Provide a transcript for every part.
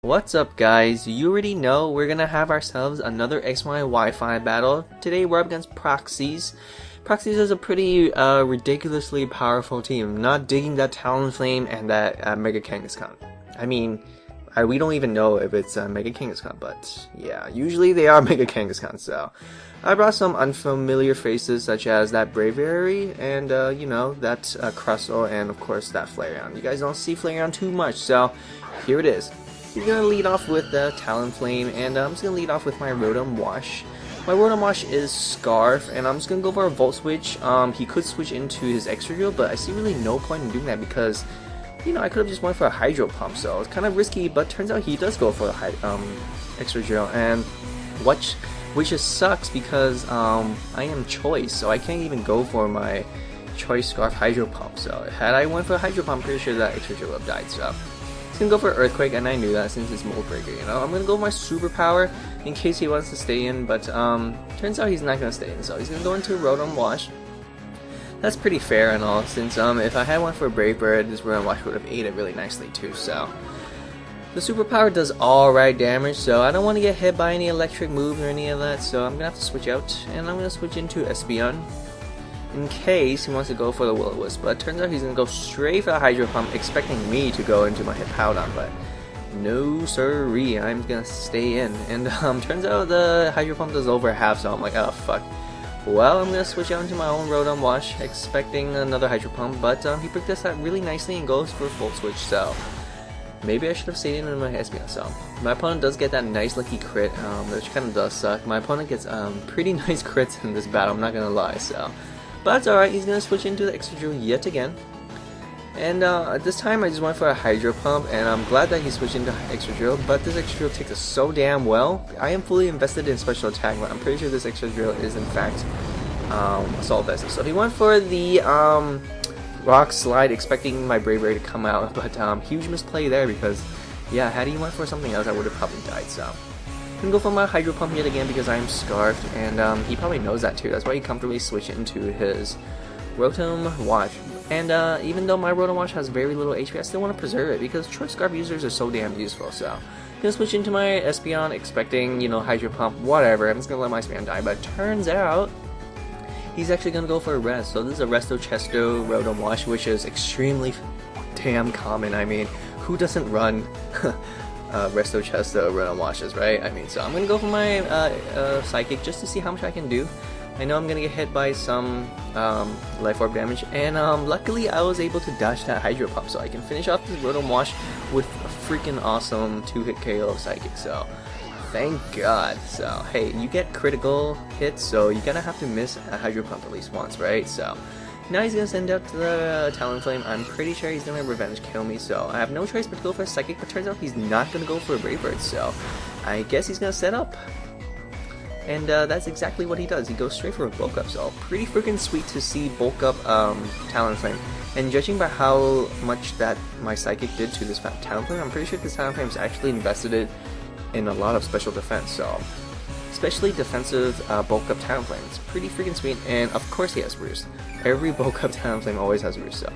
What's up guys, you already know we're gonna have ourselves another XY Wi-Fi battle. Today we're up against Praxis. Praxis is a pretty ridiculously powerful team, not digging that Talonflame and that Mega Kangaskhan. I mean, we don't even know if it's Mega Kangaskhan, but yeah, usually they are Mega Kangaskhan, so. I brought some unfamiliar faces such as that Braviary and you know, that Crustle and of course that Flareon. You guys don't see Flareon too much, so here it is. He's gonna lead off with the Talonflame, and I'm just gonna lead off with my Rotom-W. My Rotom-W is Scarf, and I'm just gonna go for a Volt Switch. He could switch into his Excadrill, but I see really no point in doing that because, you know, I could have just went for a Hydro Pump, so it's kind of risky. But turns out he does go for the Excadrill, and which just sucks because I am Choice, so I can't even go for my Choice Scarf Hydro Pump. So had I went for a Hydro Pump, I'm pretty sure that Excadrill would have died. So. He's gonna go for Earthquake, and I knew that since it's Mold Breaker, you know. I'm gonna go with my Superpower in case he wants to stay in, but turns out he's not gonna stay in, so he's gonna go into Rotom-W. That's pretty fair and all, since if I had one for Brave Bird, this Rotom-W would have ate it really nicely too, so. The Superpower does alright damage, so I don't want to get hit by any electric moves or any of that, so I'm gonna have to switch out, and I'm gonna switch into Espeon in case he wants to go for the Will-O-Wisp, but it turns out he's going to go straight for the Hydro Pump, expecting me to go into my Hippowdon, but no sirree, I'm going to stay in, and turns out the Hydro Pump does over half, so I'm like, oh fuck. Well, I'm going to switch out into my own Rotom-W, expecting another Hydro Pump, but he picked this up really nicely and goes for a Volt Switch, so maybe I should have stayed in my Espeon. So my opponent does get that nice lucky crit, which kind of does suck. My opponent gets pretty nice crits in this battle, I'm not going to lie, so. But it's alright, he's going to switch into the Excadrill yet again. And this time I just went for a Hydro Pump, and I'm glad that he switched into Excadrill, but this Excadrill takes us so damn well. I am fully invested in Special Attack, but I'm pretty sure this Excadrill is in fact Assault Vest. So he went for the Rock Slide, expecting my Braviary to come out, but huge misplay there because, yeah, had he went for something else I would have probably died, so. I'm gonna go for my Hydro Pump yet again because I am Scarfed, and he probably knows that too. That's why he comfortably switched into his Rotom-W. And even though my Rotom-W has very little HP, I still want to preserve it because Choice Scarf users are so damn useful. So I'm gonna switch into my Espeon, expecting, you know, Hydro Pump, whatever. I'm just gonna let my Espeon die, but turns out he's actually gonna go for a Rest. So this is a Resto Chesto Rotom-W, which is extremely damn common. I mean, who doesn't run Resto Chesto Rotom-Washes, right? I mean, so I'm gonna go for my Psychic just to see how much I can do. I know I'm gonna get hit by some Life Orb damage, and luckily I was able to dodge that Hydro Pump, so I can finish off this Rotom-W with a freaking awesome 2-hit KO of Psychic, so thank God. So, hey, you get critical hits, so you're gonna have to miss a Hydro Pump at least once, right? So now he's gonna send out the Talonflame. I'm pretty sure he's gonna revenge kill me, so I have no choice but to go for a Psychic, but turns out he's not gonna go for a Brave Bird, so I guess he's gonna set up. And that's exactly what he does. He goes straight for a Bulk Up, so pretty freaking sweet to see Bulk Up Talonflame. And judging by how much that my Psychic did to this Talonflame, I'm pretty sure this Talonflame is actually invested in a lot of special defense, so especially defensive Bulk Up Talonflame. It's pretty freaking sweet, and of course he has Roost. Every Bulk Up Talonflame always has Roost, so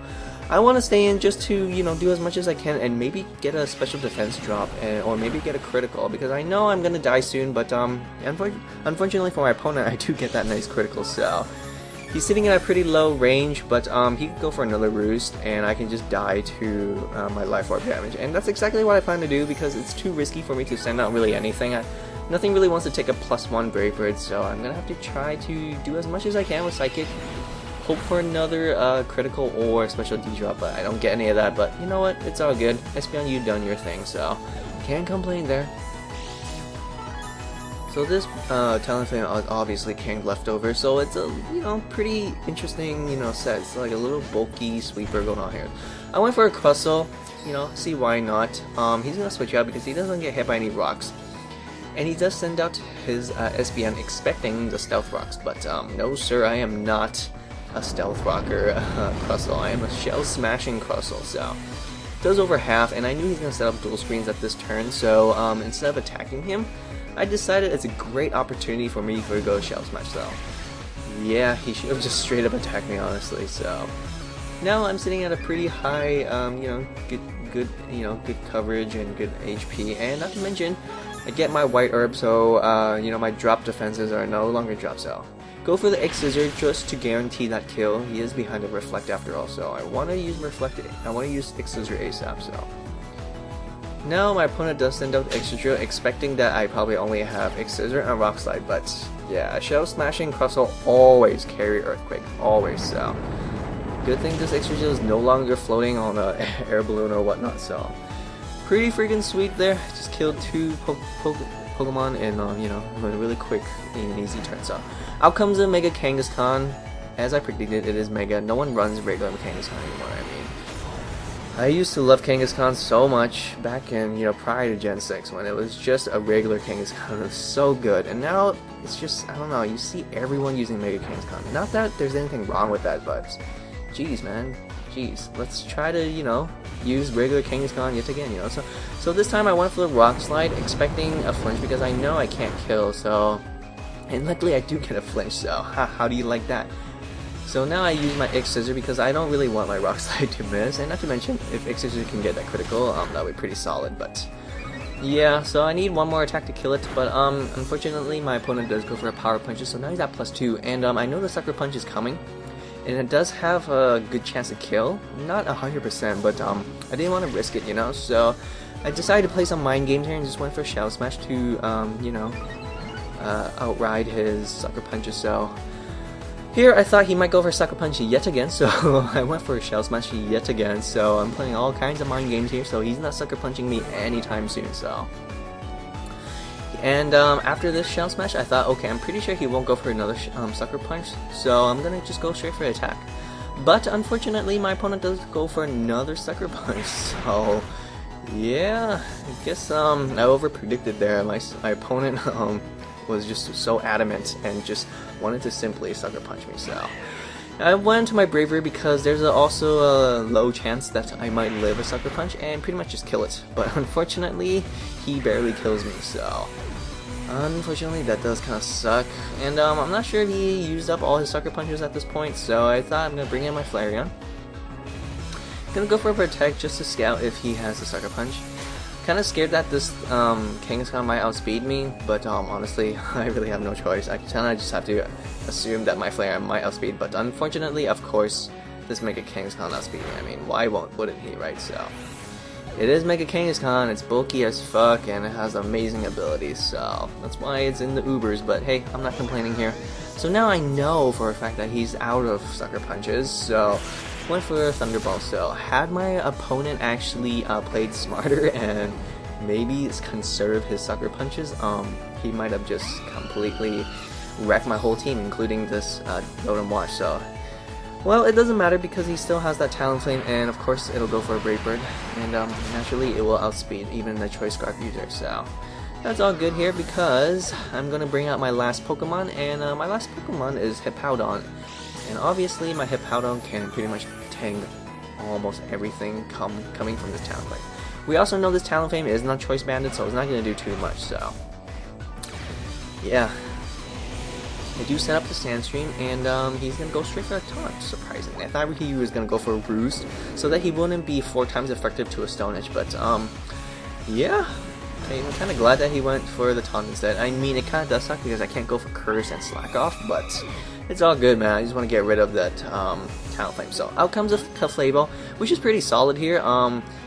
I want to stay in just to, you know, do as much as I can and maybe get a special defense drop, or maybe get a critical, because I know I'm gonna die soon, but unfortunately for my opponent, I do get that nice critical, so he's sitting at a pretty low range, but he could go for another Roost, and I can just die to my Life Orb damage, and that's exactly what I plan to do because it's too risky for me to send out really anything. Nothing really wants to take a +1 Brave Bird, so I'm gonna have to try to do as much as I can with Psychic. Hope for another critical or special D-drop, but I don't get any of that, but you know what, it's all good. Espeon, you done your thing, so can't complain there. So this Talonflame obviously came leftover, so it's a, you know, pretty interesting, you know, set. It's like a little bulky sweeper going on here. I went for a Crustle, you know, see why not. He's gonna switch out because he doesn't get hit by any rocks. And he does send out his Espeon expecting the Stealth Rocks, but no sir, I am not a Stealth Rocker Crustle. I am a Shell Smashing Crustle, so it does over half, and I knew he's going to set up dual screens at this turn, so instead of attacking him, I decided it's a great opportunity for me to go Shell Smash, so yeah, he should have just straight up attacked me, honestly, so now I'm sitting at a pretty high, you know, good, good coverage and good HP, and not to mention, I get my white herb, so my drop defenses are no longer drop cell. Go for the X-Scissor just to guarantee that kill. He is behind the Reflect after all, so I want to use X-Scissor ASAP. So now my opponent does send out Excadrill, expecting that I probably only have X-Scissor and Rock Slide, but yeah, Shell Smashing Crustle always carry Earthquake, always. So good thing this Excadrill is no longer floating on an air balloon or whatnot. So pretty freaking sweet there. Just killed two Pokemon in a really quick and easy turn. So out comes a Mega Kangaskhan. As I predicted, it is Mega. No one runs regular Kangaskhan anymore. I used to love Kangaskhan so much back in, prior to Gen 6 when it was just a regular Kangaskhan. It was so good, and now it's just, I don't know, you see everyone using Mega Kangaskhan. Not that there's anything wrong with that, but jeez, man, jeez. Let's try to, use regular Kangaskhan yet again, So this time I went for the Rock Slide, expecting a flinch because I know I can't kill, so, and luckily I do get a flinch, so how do you like that? So now I use my X-Scissor because I don't really want my Rock Slide to miss, and not to mention, if X-Scissor can get that critical, that would be pretty solid, but yeah, so I need one more attack to kill it, but unfortunately my opponent does go for a Power Punch, so now he's at +2, and I know the Sucker Punch is coming, and it does have a good chance to kill, not 100%, but I didn't want to risk it, so I decided to play some mind games here and just went for a Shell Smash to, outride his Sucker Punches, so here I thought he might go for Sucker Punch yet again, so I went for a Shell Smash yet again, so I'm playing all kinds of mind games here, so he's not Sucker Punching me anytime soon, so. And after this Shell Smash, I thought, okay, I'm pretty sure he won't go for another Sucker Punch, so I'm gonna just go straight for attack. But unfortunately, my opponent does go for another Sucker Punch, so yeah, I guess I over-predicted there. My opponent was just so adamant and just wanted to simply Sucker Punch me, so I went into my Braviary because there's also a low chance that I might live a Sucker Punch and pretty much just kill it, but unfortunately he barely kills me, so unfortunately that does kind of suck, and I'm not sure if he used up all his Sucker Punches at this point, so I thought I'm going to bring in my Flareon. Gonna go for a Protect just to scout if he has a Sucker Punch. Kind of scared that this Kangaskhan might outspeed me, but honestly, I really have no choice. I just have to assume that my Flareon might outspeed, but unfortunately, of course, this Mega Kangaskhan outspeed me. I mean, why wouldn't he, right? So, it is Mega Kangaskhan, it's bulky as fuck, and it has amazing abilities, so that's why it's in the Ubers, but hey, I'm not complaining here. So now I know for a fact that he's out of Sucker Punches, so went for a Thunderbolt. So had my opponent actually played smarter and maybe conserve his Sucker Punches, he might have just completely wrecked my whole team, including this Rotom-W. So, well, it doesn't matter because he still has that Talonflame, and of course it'll go for a Brave Bird, and naturally it will outspeed even the Choice Scarf user. So that's all good here because I'm gonna bring out my last Pokemon, and my last Pokemon is Hippowdon. And obviously my Hippowdon can pretty much tank almost everything coming from this Talonflame. We also know this Talonflame is not choice banded, so it's not going to do too much, so yeah. I do set up the Sandstream, and he's going to go straight for a Taunt, surprisingly. I thought he was going to go for a Roost, so that he wouldn't be 4 times effective to a Stone Edge, but yeah. I'm kind of glad that he went for the Taunt instead. I mean, it kind of does suck because I can't go for Curse and Slack Off, but it's all good, man. I just want to get rid of that Talonflame. So out comes a Clefable, which is pretty solid here.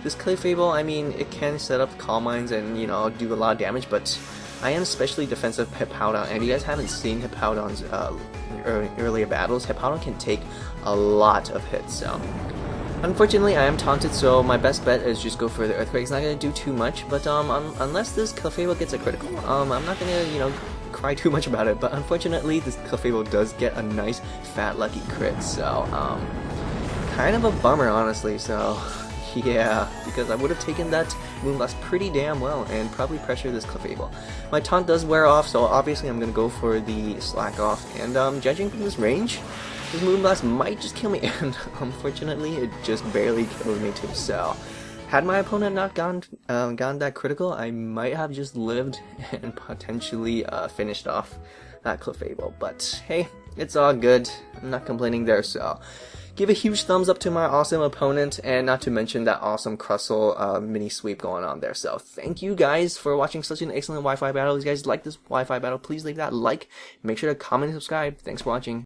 This Clefable, I mean, it can set up Calm Minds and, do a lot of damage, but I am especially defensive Hippowdon, and if you guys haven't seen Hippowdon's earlier battles, Hippowdon can take a lot of hits, so unfortunately I am taunted, so my best bet is just go for the Earthquake. It's not going to do too much, but unless this Clefable gets a critical, I'm not going to, cry too much about it, but unfortunately this Clefable does get a nice fat lucky crit, so kind of a bummer, honestly. So yeah, because I would have taken that Moonblast pretty damn well and probably pressure this Clefable. My taunt does wear off, so obviously I'm gonna go for the Slack Off, and judging from this range, this Moonblast might just kill me, and unfortunately it just barely kills me too. So had my opponent not gone that critical, I might have just lived and potentially finished off that Clefable. But hey, it's all good. I'm not complaining there. So Give a huge thumbs up to my awesome opponent, and not to mention that awesome Crustle mini sweep going on there. So thank you guys for watching such an excellent Wi-Fi battle. If you guys like this Wi-Fi battle, please leave that like. Make sure to comment and subscribe. Thanks for watching.